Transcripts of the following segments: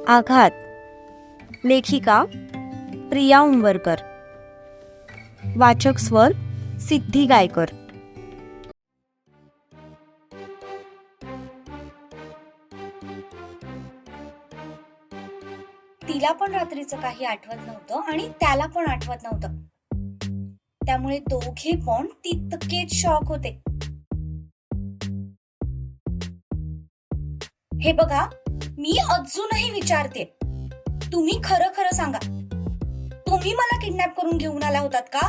आघात. लेखिका प्रिया उंबरकर. वाचक स्वर सिद्धी गायकर. तिला पण रात्रीचं काही आठवत नव्हतं आणि त्याला पण आठवत नव्हतं. त्यामुळे दोघे पण तितकेच शॉक होते. हे बघा, मी अजूनही विचारते, तुम्ही खरं खरं सांगा, तुम्ही मला किडनॅप करून घेऊन आला होतात का?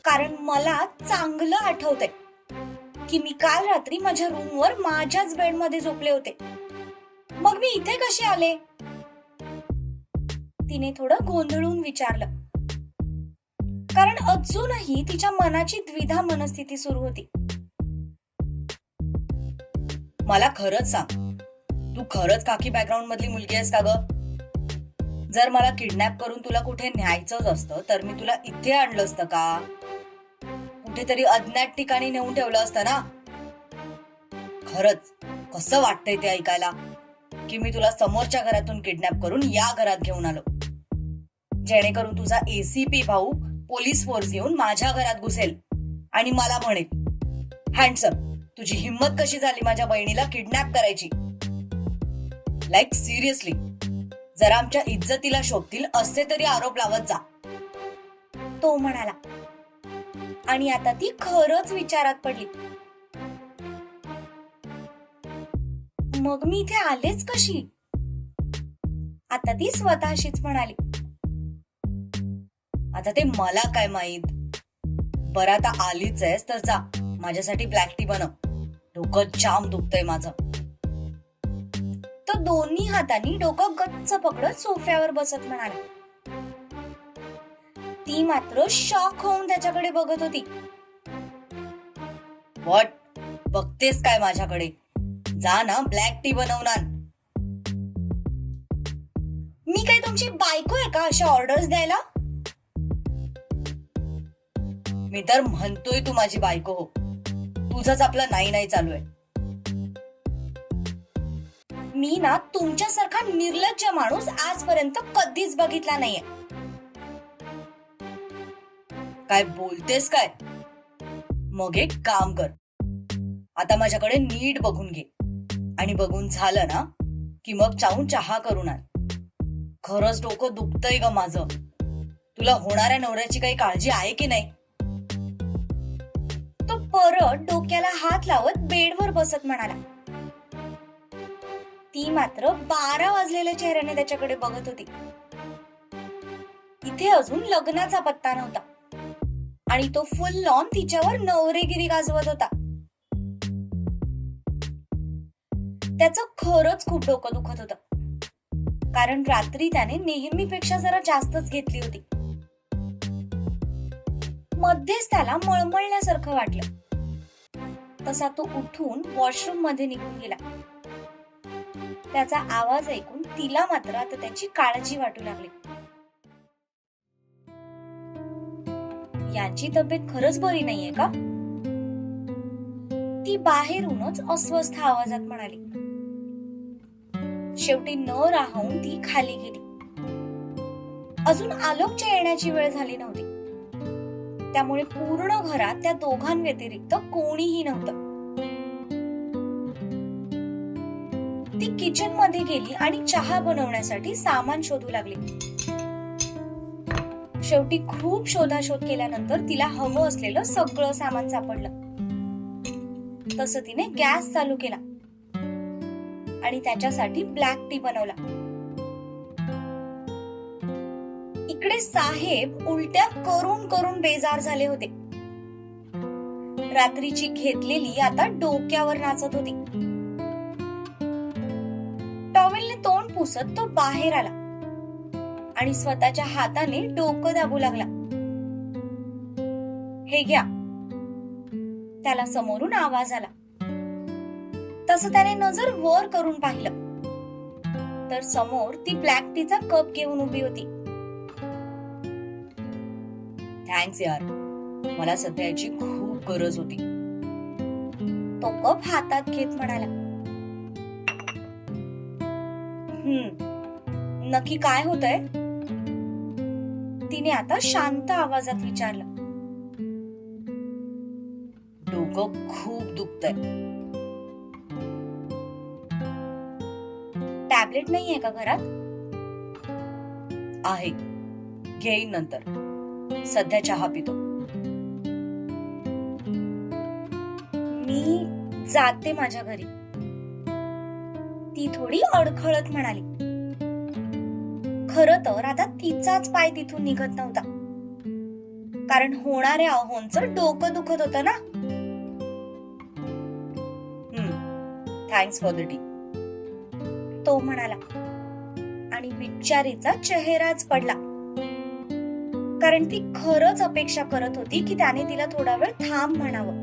कारण मला चांगलं आठवतंय की मी काल रात्री माझ्या रूमवर माझ्याच बेडमध्ये झोपले होते. मग मी इथे कशी आले? तिने थोडं गोंधळून विचारलं, कारण अजूनही तिच्या मनाची द्विधा मनस्थिती सुरू होती. मला खरंच सांग, तू खरंच खाकी बॅकग्राऊंड मधली मुलगी आहेस का ग? जर मला किडनॅप करून तुला कुठे न्यायचंच असतं तर मी तुला इथे आणलं असतं का? कुठेतरी अज्ञात ठिकाणी नेऊन ठेवलं असतं ना? खरंच कसं वाटतंय ते ऐकायला की मी तुला समोरच्या घरातून किडनॅप करून या घरात घेऊन आलो, जेणेकरून तुझा एसीपी भाऊ पोलीस फोर्स येऊन माझ्या घरात घुसेल आणि मला म्हणेल, हँडसम, तुझी हिम्मत कशी झाली माझ्या बहिणीला किडनॅप करायची? लाईक सिरियसली, जरा आमच्या इज्जतीला शोभतील असे तरी आरोप लावत जा, तो म्हणाला. आणि आता ती खरंच विचारात पडली. मग मी इथे आलेच कशी? आता ती स्वतःशीच म्हणाली. आता ते मला काय माहित. बरं, आता आलीच आहेस तर जा, माझ्यासाठी ब्लॅक टी बनव, डोकं जाम दुखतंय माझं. तो दोन्ही हातांनी डोकं गच्च पकडत सोफ्यावर बसत म्हणाला. ती मात्र शॉक होऊन त्याच्याकडे बघत होती. व्हॉट बघतेस काय माझ्याकडे? जा ना, ब्लॅक टी बनवून आण. मी काय तुमची बायको आहे का अशा ऑर्डर्स द्यायला? मी तर म्हणतोय तू माझी बायको हो, तुझंच आपलं नाही नाही चालू आहे. मी ना तुमच्यासारखा निर्लज्ज माणूस आजपर्यंत कधीच बघितला नाहीये. काय बोलतेस काय? मग एक काम कर, आता माझ्याकडे नीट बघून घे आणि बघून झालं ना की मग चावून चहा करून आण. खरंच डोकं दुखतंय ग माझं. तुला होणाऱ्या नवऱ्याची काही काळजी आहे की नाही? तो परत डोक्याला हात लावत बेडवर बसत म्हणाला. ती मात्र 12 वाजलेल्या चेहऱ्याने त्याच्याकडे बघत होती. इथे अजून लग्नाचा पत्ता नव्हता आणि तो फुल ऑन तिच्यावर नवरेगिरी गाजवत होता. त्याचं खरंच खूप डोकं दुखत होतं, कारण रात्री त्याने नेहमीपेक्षा जरा जास्तच घेतली होती. मध्येच त्याला मळमळण्यासारखं वाटलं. तसा तो उठून वॉशरूम मध्ये निघून गेला. त्याचा आवाज ऐकून तिला मात्र आता त्याची काळजी वाटू लागली. याची तब्येत खरंच बरी नाहीये का? ती बाहेरूनच अस्वस्थ आवाजात म्हणाली. शेवटी न राहून ती खाली गेली. अजून आलोकच्या येण्याची वेळ झाली नव्हती, त्यामुळे पूर्ण घरात त्या दोघांव्यतिरिक्त कोणीही नव्हतं. ती किचन मध्ये गेली आणि चहा बनवण्यासाठी सामान शोधू लागली. शेवटी खूप शोधाशोध केल्यानंतर तिला हवं असलेलं सगळं सामान सापडलं. तसं तिने गॅस चालू केला आणि त्याच्यासाठी ब्लॅक टी बनवला. इकडे साहेब उलट्या करून करून बेजार झाले होते. रात्रीची घेतलेली आता डोक्यावर नाचत होती. टॉवेलने तोंड पुसत तो बाहेर आला आणि स्वतःच्या हाताने डोकं दाबू लागला. हे घ्या, त्याला समोरून आवाज आला. तसं त्याने नजर वर करून पाहिलं तर समोर ती ब्लॅक टीचा कप घेऊन उभी होती. थँक्स यार, मला सध्या याची खूप गरज होती, तो कप हातात घेत म्हणाला. नक्की काय होतंय? तिने आता शांत आवाजात विचारलं. डोकं खूप दुखतंय. टॅबलेट नाहीये का घरात? आहे, घेईन नंतर. सध्या चहा पितो. मी जाते माझ्या घरी, ती थोडी अडखळत म्हणाली. खरं तर आता तिचाच पाय तिथून निघत नव्हता, कारण होणाऱ्या अहोंचं डोकं दुखत होतं ना. थँक्स फॉर द टी, तो म्हणाला आणि बिचारीचा चेहराच पडला, कारण ती खरंच अपेक्षा करत होती की त्याने तिला थोडा वेळ थांब म्हणावं.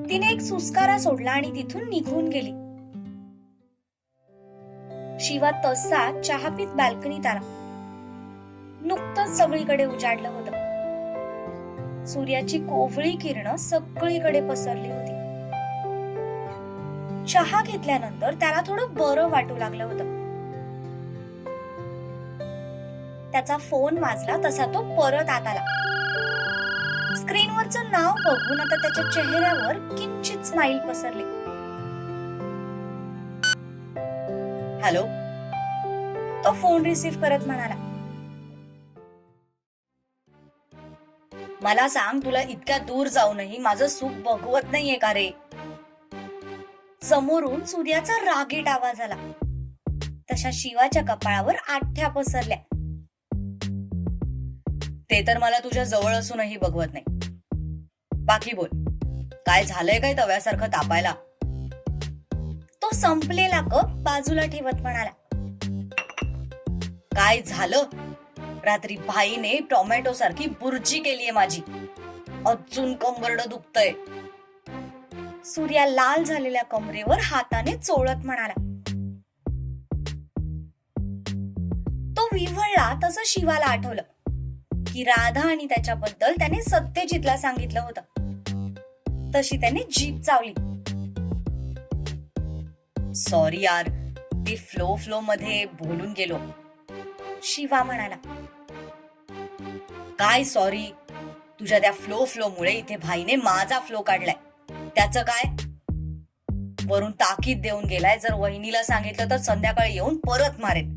तिने एक सुस्कारा सोडला आणि तिथून निघून गेली. शिवा तसा चहा पीत बाल्कनीत आला. नुकतंच सगळीकडे उजाडलं होतं. सूर्याची कोवळी किरणं सगळीकडे पसरली होती. चहा घेतल्यानंतर त्याला थोडं बरं वाटू लागलं होतं. त्याचा फोन वाजला तसा तो परत आत आला. स्क्रीनवरचं नाव बघून आता त्याच्या चेहऱ्यावर किंचित स्माइल पसरली. हॅलो, तो फोन रिसीव्ह करत म्हणाला. मला सांग, तुला इतक्या दूर जाऊनही माझं सुख बघवत नाहीये का रे? समोरून सूर्याचा रागीट आवाज आला. तशा शिवाच्या कपाळावर आठ्या पसरल्या. ते तर मला तुझ्या जवळ असूनही बघवत नाही. बाकी बोल, काय झालंय काय तव्यासारखं तापायला? तो संपलेला कप बाजूला ठेवत म्हणाला. काय झालं? रात्री भाईने टोमॅटो सारखी बुर्जी केलीये माझी. अजून कंबरडं दुखतंय. सूर्या लाल झालेल्या कमरेवर हाताने चोळत म्हणाला. तो विव्हळला तसं शिवाला आठवलं की राधा आणि त्याच्याबद्दल त्याने सत्यजितला सांगितलं होतं. तशी त्याने जीभ चावली. सॉरी यार, ते फ्लो मध्ये बोलून गेलो, शिवा म्हणाला. काय सॉरी? तुझ्या त्या फ्लो मुळे इथे भाईने माझा फ्लो काढलाय. त्याचं काय? वरून ताकीद देऊन गेलाय, जर वहिनीला सांगितलं तर संध्याकाळी येऊन परत मारेल.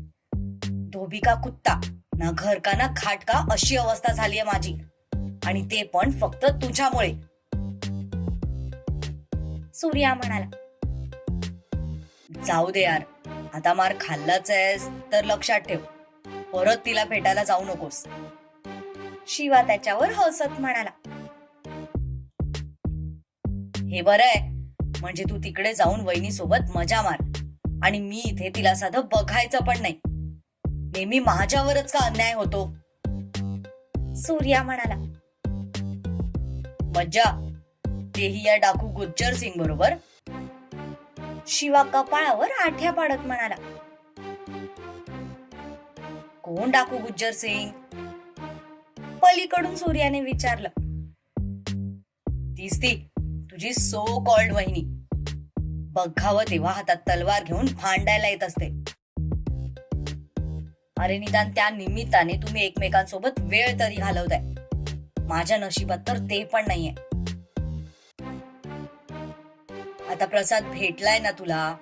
धोबी का कुत्ता, ना घर का ना खाट का, अशी अवस्था झालीये माझी. आणि ते पण फक्त तुझ्यामुळे. सूर्या म्हणाला. जाऊ दे यार, आता मार खाल्लाच आहेस तर लक्षात ठेव, परत तिला भेटायला जाऊ नकोस. शिवा त्याच्यावर हसत म्हणाला. हे बरं आहे, म्हणजे तू तिकडे जाऊन वहिनी सोबत मजा मार आणि मी इथे तिला साधं बघायचं पण नाही. नेहमी माझ्यावरच का अन्याय होतो? सूर्या म्हणाला. मज्जा, तेही या डाकू गुज्जर सिंग बरोबर? शिवा कपाळावर आठ्या पाडत म्हणाला. कोण डाकू गुज्जर सिंग? पलीकडून सूर्याने विचारलं. तीच ती तुझी सो कॉल्ड वहिनी. बघावं तेव्हा हातात तलवार घेऊन भांडायला येत असते. अरे निदान त्या निमित्ताने तुम्ही एकमेकांसोबत वेळ तरी घालवताय. माझ्या नशिबात तर ते पण नाहीये. आता प्रसाद भेटलाय ना तुला,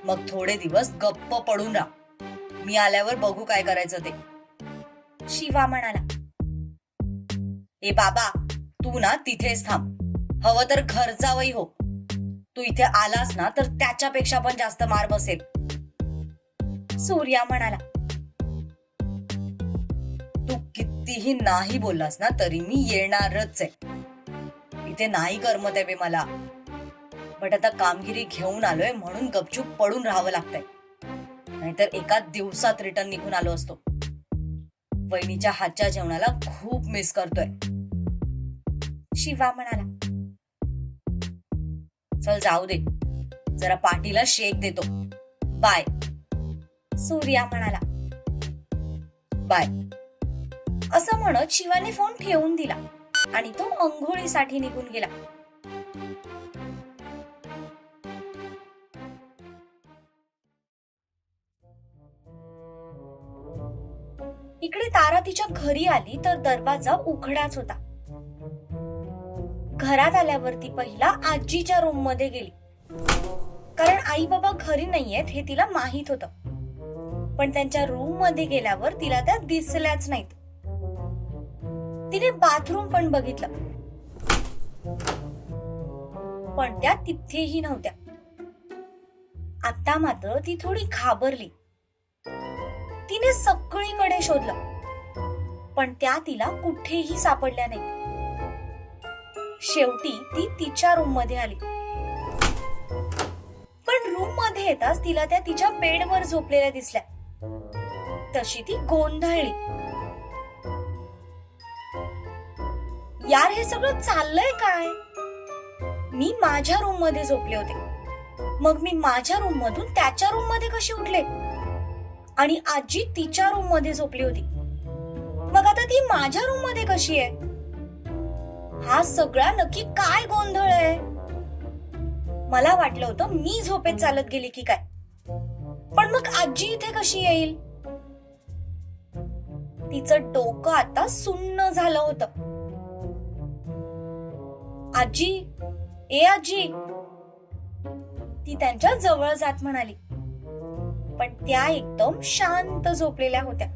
मग थोडे दिवस गप्प पडून राहा. मी आल्यावर बघू काय करायचं ते. शिवा म्हणाला. ए बाबा, तू ना तिथेच थांब. हवं तर घर जावई हो. तू इथे आलास ना तर त्याच्यापेक्षा पण जास्त मार बसेल. सूर्या म्हणाला. तू कितीही नाही बोललास ना तरी मी येणारच आहे. इथे नाही करमत आहे बे मला. बट आता कामगिरी घेऊन आलोय म्हणून गपचूप पडून राहावं लागतंय. नाहीतर एका दिवसात रिटर्न निघून आलो असतो. वहिनीच्या हातच्या जेवणाला खूप मिस करतोय. शिवा म्हणाला. चल जाऊ दे, जरा पाठीला शेक देतो. बाय. सूर्या म्हणाला. बाय. असं म्हणत शिवाने फोन ठेवून दिला आणि तो अंघोळीसाठी निघून गेला. इकडे तारा तिच्या घरी आली तर दरवाजा उघडाच होता. घरात आल्यावरती पहिला आजीच्या रूम मध्ये गेली, कारण आई बाबा घरी नाहीयेत हे तिला माहित होतं. पण त्यांच्या रूम मध्ये गेल्यावर तिला त्या दिसल्याच नाहीत. तिने बाथरूम पण बघितलं, पण त्या तिथेही नव्हत्या. आता मात्र ती थोडी घाबरली. तिने सगळीकडे शोधलं, पण त्या तिला कुठेही सापडल्या नाही. शेवटी ती तिच्या रूम मध्ये आली, पण रूम मध्ये येताच तिला त्या तिच्या बेडवर झोपलेल्या दिसल्या. तशी ती गोंधळली. यार, हे सगळं चाललंय काय? मी माझ्या रूम मध्ये झोपले होते, मग मी माझ्या रूम मधून त्याच्या रूम मध्ये कशी उठले? आणि आजी तिच्या रूम मध्ये झोपली होती, मग आता ती माझ्या रूम मध्ये कशी आहे? हा सगळा नक्की काय गोंधळ आहे? मला वाटलं होतं मी झोपेत चालत गेली की काय, पण मग आजी इथे कशी येईल? तिचं डोकं आता सुन्न झालं होतं. आजी, ए आजी, ती त्यांच्या जवळ जात म्हणाली, पण त्या एकदम शांत झोपलेल्या होत्या.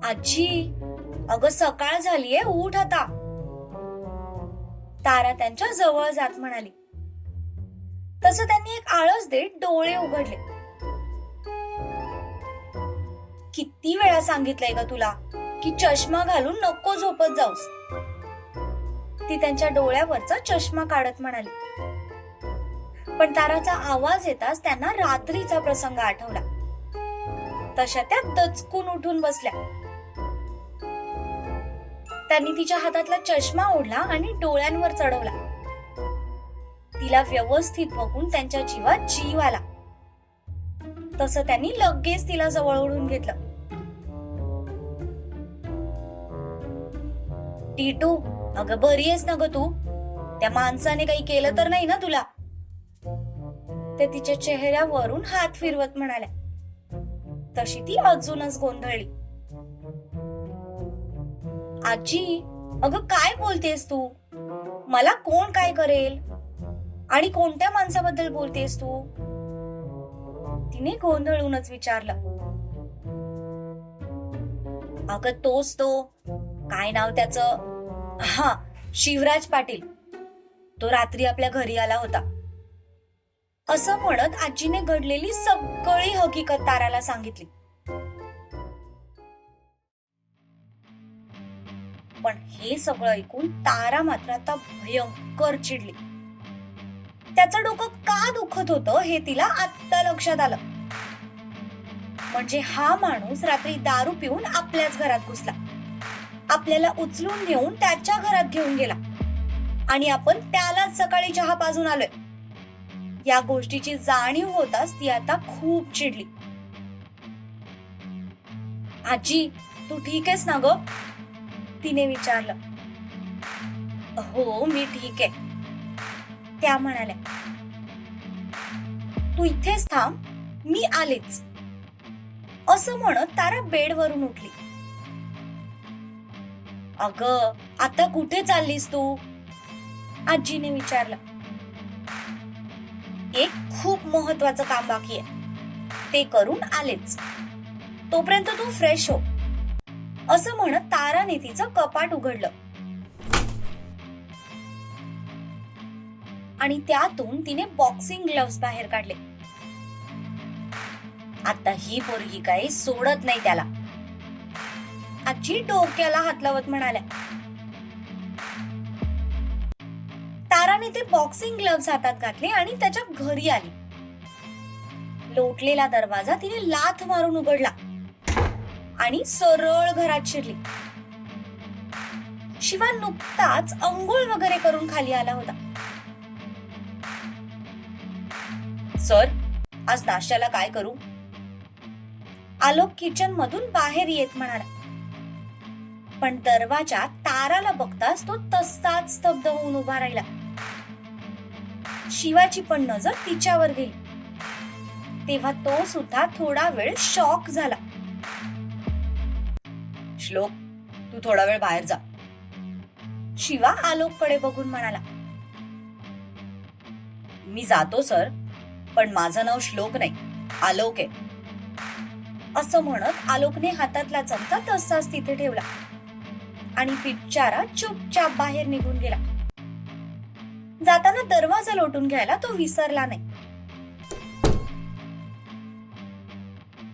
आजी, अगं सकाळ झालीये, उठ आता. तारा त्यांच्या जवळ जात म्हणाली. तसं त्यांनी एक आळस देत डोळे उघडले. किती वेळा सांगितलंय ग तुला की चष्मा घालून नको झोपत जाऊस? ती त्यांच्या डोळ्यावरचा चष्मा काढत म्हणाली. पण ताराचा आवाज येताच त्यांना रात्रीचा प्रसंग आठवला. तशा त्या दचकून उठून बसल्या. त्यांनी तिच्या हातातला चष्मा ओढला आणि डोळ्यांवर चढवला. तिला व्यवस्थित बघून त्यांच्या जीवात जीव आला. तसं त्यांनी लगेच तिला जवळ ओढून घेतलं. टीटू, अगं बरी आहेस ना ग तू? त्या माणसाने काही केलं तर नाही ना तुला? ते तिच्या चेहऱ्यावरून हात फिरवत म्हणाल्या. तशी ती अजूनच गोंधळली. आजी, अगं काय बोलतेस तू? मला कोण काय करेल? आणि कोणत्या माणसाबद्दल बोलतेस तू? तिने गोंधळूनच विचारलं. अगं तोच तो, काय नाव त्याचं? हा, शिवराज पाटील. तो रात्री आपल्या घरी आला होता. असं म्हणत आजीने घडलेली सगळी हकीकत ताराला सांगितली. पण हे सगळं ऐकून तारा मात्र आता भयंकर चिडली. त्याचं डोकं का दुखत होतं हे तिला आत्ता लक्षात आलं. म्हणजे हा माणूस रात्री दारू पिऊन आपल्याच घरात घुसला, आपल्याला उचलून घेऊन त्याच्या घरात घेऊन गेला आणि आपण त्यालाच सकाळी चहा पाजून आलोय. या गोष्टीची जाणीव होताच ती आता खूप चिडली. आजी, तू ठीक आहेस ना ग? तिने विचारलं. हो, मी ठीक आहे, त्या म्हणाल्या. तू इथेच थांब, मी आलेच. असं म्हणत तारा बेडवरून उठली. अगं, आता कुठे चाललीस तू? आजीने विचारलं. एक खूप महत्वाचं काम बाकी आहे, ते करून आलेच. तोपर्यंत तू फ्रेश हो. असं म्हणत ताराने तिचं कपाट उघडलं आणि त्यातून तिने बॉक्सिंग ग्लोव्स बाहेर काढले. आता ही पोरगी काही सोडत नाही त्याला, आजी डोक्याला हात लावत म्हणाल्या. ताराने ते बॉक्सिंग ग्लोव्स हातात घातले आणि त्याच्या घरी आली. लोटलेला दरवाजा तिने लाथ मारून उघडला आणि सरळ घरात शिरली. शिवा नुकताच अंघोळ वगैरे करून खाली आला होता. सर, आज नाश्त्याला काय करू? आलोक किचन मधून बाहेर येत म्हणाला. पण दरवाजात ताराला बघताच तो तसाच स्तब्ध होऊन उभा राहिला. शिवाची पण नजर तिच्यावर गेली. तेव्हा तो सुद्धा थोडा वेळ शॉक झाला. श्लोक, तू थोडा वेळ बाहेर जा. शिवा आलोककडे बघून म्हणाला. मी जातो सर, पण माझं नाव श्लोक नाही, आलोक आहे. असं म्हणत आलोकने हातातला चमचा तसाच तिथे ठेवला आणि बिचारा चुपचाप बाहेर निघून गेला. जाताना दरवाजा लोटून घ्यायला तो विसरला नाही.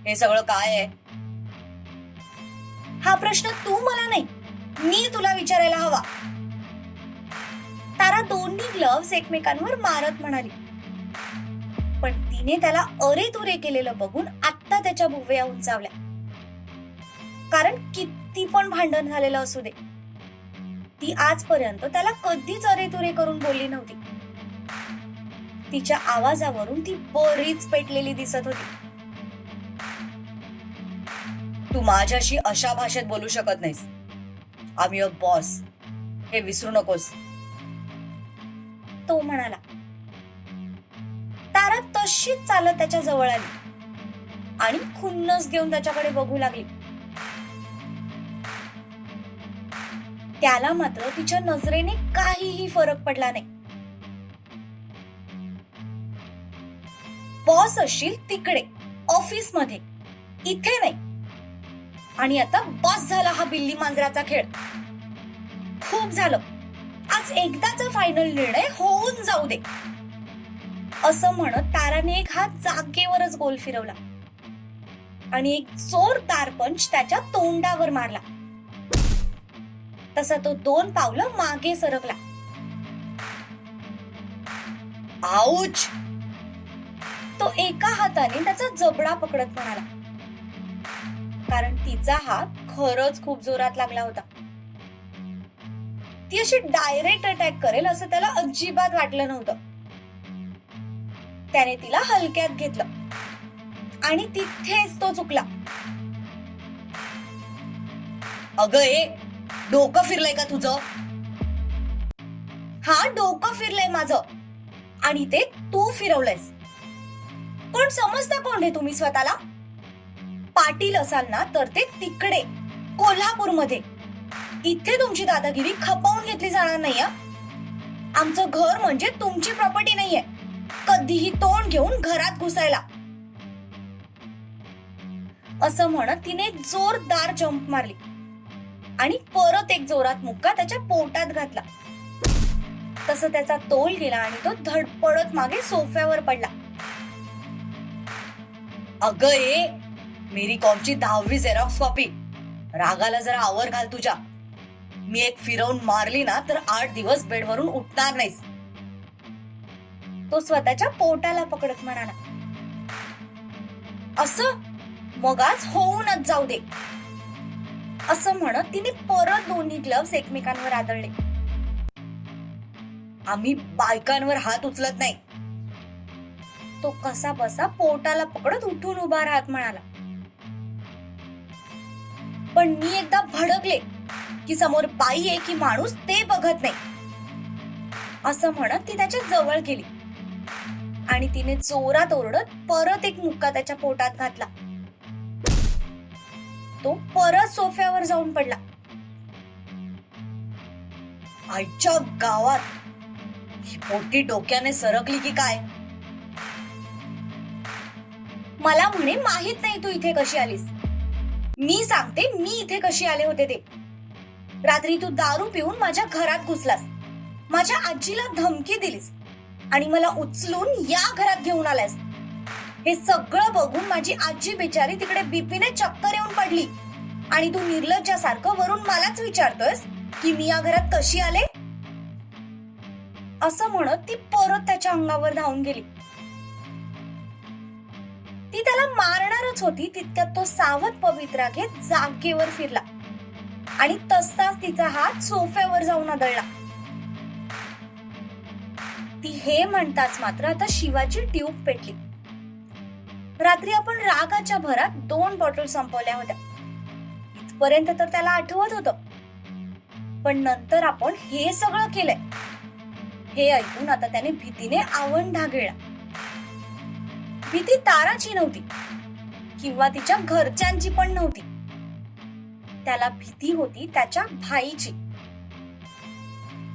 हे सगळं काय आहे? हा प्रश्न तू मला नाही, मी तुला विचारायला हवा. तारा दोन्ही ग्लव्स एकमेकांवर मारत म्हणाली. पण तिने त्याला अरे तुरे केलेलं बघून आत्ता त्याच्या भुवया उंचावल्या. कारण किती पण भांडण झालेलं असू दे, ती आजपर्यंत त्याला कधीच अरे तुरे करून बोलली नव्हती. तिच्या आवाजावरून ती बरीच पेटलेली दिसत होती. तू माझ्याशी अशा भाषेत बोलू शकत नाहीस. आय एम युअर बॉस, हे विसरू नकोस. तो म्हणाला. तारा तशीच चालत त्याच्या जवळ आली आणि खुन्नस घेऊन त्याच्याकडे बघू लागली. त्याला मात्र तिच्या नजरेने काहीही फरक पडला नाही. बॉस असशील तिकडे ऑफिस मध्ये, इथे नाही. आणि आता बॉस झाला हा बिल्ली मांजराचा खेळ. खूप झालं, आज एकदाचा फायनल निर्णय होऊन जाऊ दे. असं म्हणत ताराने एक हात जागेवरच गोल फिरवला आणि एक जोरदार पंच त्याच्या तोंडावर मारला. तसा तो 2 पावलं मागे सरकला. आऊच! तो एका हाताने त्याचा जबडा पकडत म्हणाला. कारण तिचा हात खरंच खूप जोरात लागला होता. ती अशी डायरेक्ट अटॅक करेल असं त्याला अजिबात वाटलं नव्हतं. त्याने तिला हलक्यात घेतलं आणि तिथेच तो चुकला. अगं ए, डोकं फिरलंय का तुझं? हा, डोकं फिरलंय माझं आणि ते तू फिरवलंयस. पण समजता कोण रे तुम्ही स्वतःला? पाटील असाल ना तर ते तिकडे कोल्हापूरमध्ये. इथे तुमची दादागिरी खपवून घेतली जाणार नाही. आमचं घर म्हणजे तुमची प्रॉपर्टी नाहीये, कधीही तोंड घेऊन घरात घुसायला. असं म्हणत तिने जोरदार जंप मारली आणि परत एक जोरात मुक्का त्याच्या पोटात घातला. तसं त्याचा तोल गेला आणि तो धडपडत मागे सोफ्यावर पडला. अगं ए, मेरी कॉमची 10वी झेरॉक्स कॉपी. रागाला जरा आवर घाल तुझ्या. मी एक फिरवून मारली ना तर 8 दिवस बेडवरून उठणार नाहीस. तो स्वतःच्या पोटाला पकडत म्हणाला. असं मग आज होऊनच जाऊ दे. असं म्हणत तिने परत दोन्ही ग्लव्स एकमेकांवर आदळले. आम्ही बायकांवर हात उचलत नाही. तो कसा बसा पोटाला पकडत उठून उभा राहत म्हणाला. पण मी एकदा भडकले की समोर बाई आहे की माणूस ते बघत नाही. असं म्हणत ती त्याच्या जवळ गेली आणि तिने जोरात ओरडत परत एक मुक्का त्याच्या पोटात घातला. तो परत सोफ्यावर जाऊन पडला. आईच्या गावात ही पोटी डोक्याने सरकली की काय? मला म्हणे माहित नाही तू इथे कशी आलीस. मी सांगते मी इथे कशी आले होते ते. रात्री तू दारू पिऊन माझ्या घरात घुसलास, माझ्या आजीला धमकी दिलीस आणि मला उचलून या घरात घेऊन आलास. हे सगळं बघून माझी आजी बिचारी तिकडे बीपीने चक्कर येऊन पडली आणि तू निर्लज्जासारखं वरून मलाच विचारतोयस की मी या घरात कशी आले. असं म्हणत ती परत त्याच्या अंगावर धावून गेली. ती त्याला मारणारच होती तितक्यात तो सावध पवित्रा घेत जागेवर फिरला आणि तसाच तिचा हात सोफ्यावर जाऊन आदळला. ती हे म्हणताच मात्र आता शिवाची ट्यूब पेटली. रात्री आपण रागाच्या भरात 2 बॉटल संपवल्या होत्या. इथपर्यंत तर त्याला आठवत होतं, पण नंतर आपण हे सगळं केलंय हे ऐकून आता त्याने भीतीने आवंढा गिळला. भीती ताराची नव्हती किंवा तिच्या घरच्यांची पण नव्हती. त्याला भीती होती त्याच्या भाईची.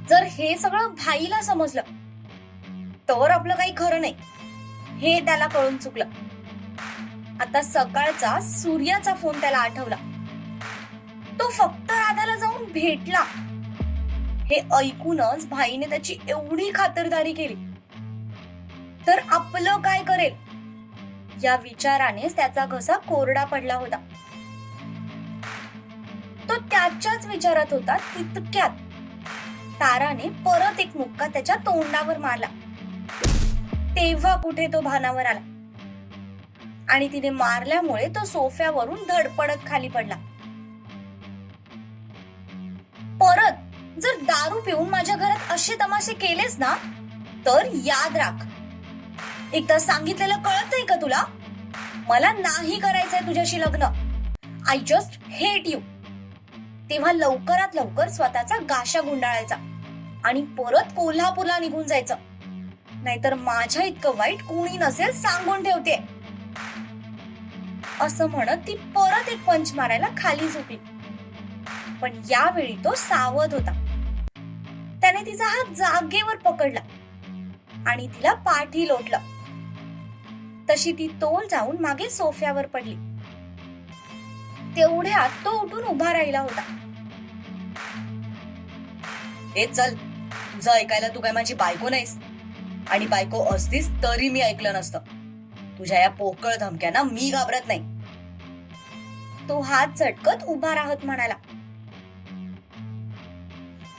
जर हे सगळं भाईला समजलं तर आपलं काही खरं नाही, हे त्याला कळून चुकलं. आता सकाळचा सूर्याचा फोन त्याला आठवला. तो फक्त राधाला जाऊन भेटला. हे ऐकूनच भाईने त्याची एवढी खातरदारी केली. तर आपलं काय करेल या विचारानेच त्याचा घसा कोरडा पडला होता. तो त्याच्याच विचारात होता तितक्यात ताराने परत एक मुक्का त्याच्या तोंडावर मारला. तेव्हा कुठे तो भानावर आला आणि तिने मारल्यामुळे तो सोफ्यावरून धडपडत खाली पडला. परत जर दारू पिऊन माझ्या घरात असे तमाशे केलेस ना तर याद राख, एकदा सांगितलेलं कळत नाही का तुला? मला नाही करायचंय तुझ्याशी लग्न. I just hate you. तेव्हा लवकरात लवकर स्वतःचा गाशा गुंडाळायचा आणि परत कोल्हापूरला निघून जायचं, नाहीतर माझ्या इतकं वाईट कोणी नसेल सांगून ठेवते. असं म्हणत ती परत एक पंच मारायला खाली झुकली. पण यावेळी तो सावध होता. त्याने तिचा हात जागेवर पकडला आणि तिला पाठी लोटलं. तशी ती तोल जाऊन मागे सोफ्यावर पडली. तेवढ्यात तो उठून उभा राहिला होता. हे चल, तुझं ऐकायला तू काय माझी बायको नाहीस, आणि बायको असतीस तरी मी ऐकलं नसतं. तुझ्या या पोकळ धमक्यांना मी घाबरत नाही. तो हात झटकत उभा राहत म्हणाला,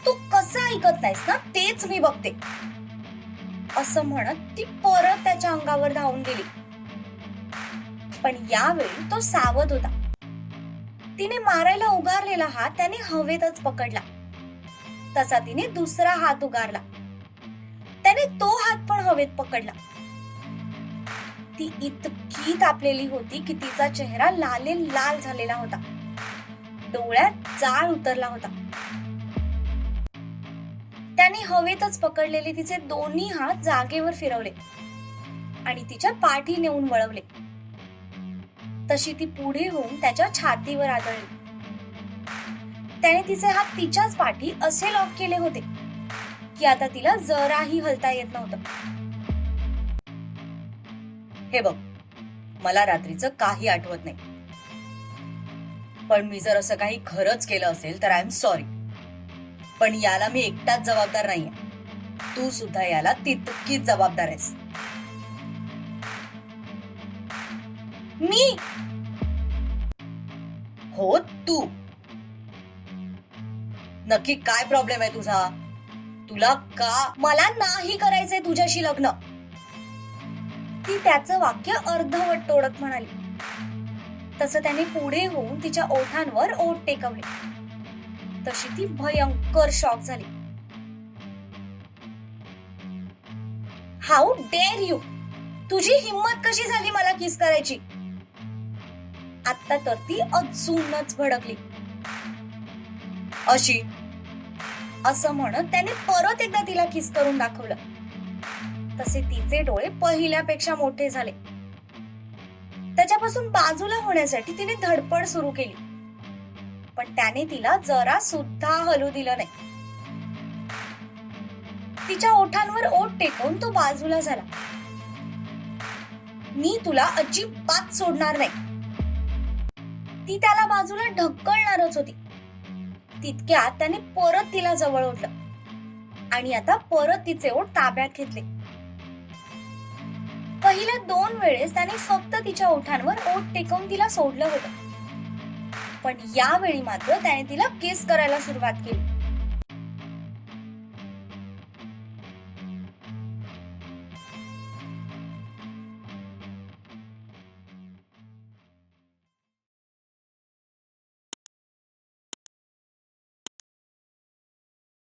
तू कसं ऐकत नाहीस ना तेच मी बघते. असं म्हणत ती परत त्याच्या अंगावर धावून गेली. पण यावेळी तो सावध होता. तिने मारायला उगारलेला हात त्याने हवेतच पकडला. तसा तिने दुसरा हात उगारला. त्याने तो हात पण हवेत पकडला. ती इतकी तापलेली होती की तिचा चेहरा लाल झालेला होता. डोळ्यात जाळ उतरला होता. त्याने हवेतच पकडलेले तिचे दोन्ही हात जागेवर फिरवले आणि तिच्या पाठी नेऊन वळवले. तशी ती पुढे होऊन त्याच्या छातीवर आदळली. त्याने तिचे हात तिच्याच पाठी असे लॉक केले होते की आता तिला जराही हलता येत नव्हतं. हे बघ, मला रात्रीचं काही आठवत नाही, पण मी जर असं काही खरंच केलं असेल तर आय एम सॉरी. पण याला मी एकटाच जबाबदार नाहीये, तू सुद्धा याला तितकीच जबाबदार आहेस. मी? हो, तू. नक्की काय प्रॉब्लेम आहे तुझा? तुला का? मला नाही करायचंय तुझ्याशी लग्न. ती त्याचं वाक्य अर्धवट तोडत म्हणाली. तसं त्याने पुढे होऊन तिच्या ओठांवर ओठ टेकवले. तशी ती भयंकर शॉक झाली. हाऊ डेअर यू, तुझी हिम्मत कशी झाली मला किस करायची? आता तर ती अजूनच भडकली. अशी असं म्हणत त्याने परत एकदा तिला किस करून दाखवलं. तसे तिचे डोळे पहिल्यापेक्षा मोठे झाले. त्याच्यापासून बाजूला होण्यासाठी तिने धडपड सुरू केली, पण त्याने तिला जरा सुद्धा हलू दिलं नाही. तिच्या ओठांवर ओठ टेकवून तो बाजूला झाला. मी तुला अजिबात सोडणार नाही. ती त्याला बाजूला ढकलणारच होती. तितक्यात त्याने परत तिला जवळ ओढलं आणि आता परत तिचे ओठ ताब्यात घेतले. पहिल्या 2 वेळेस त्याने फक्त तिच्या ओठांवर ओठ टेकवून तिला सोडलं होतं, पण यावेळी मात्र त्याने तिला किस करायला सुरुवात केली.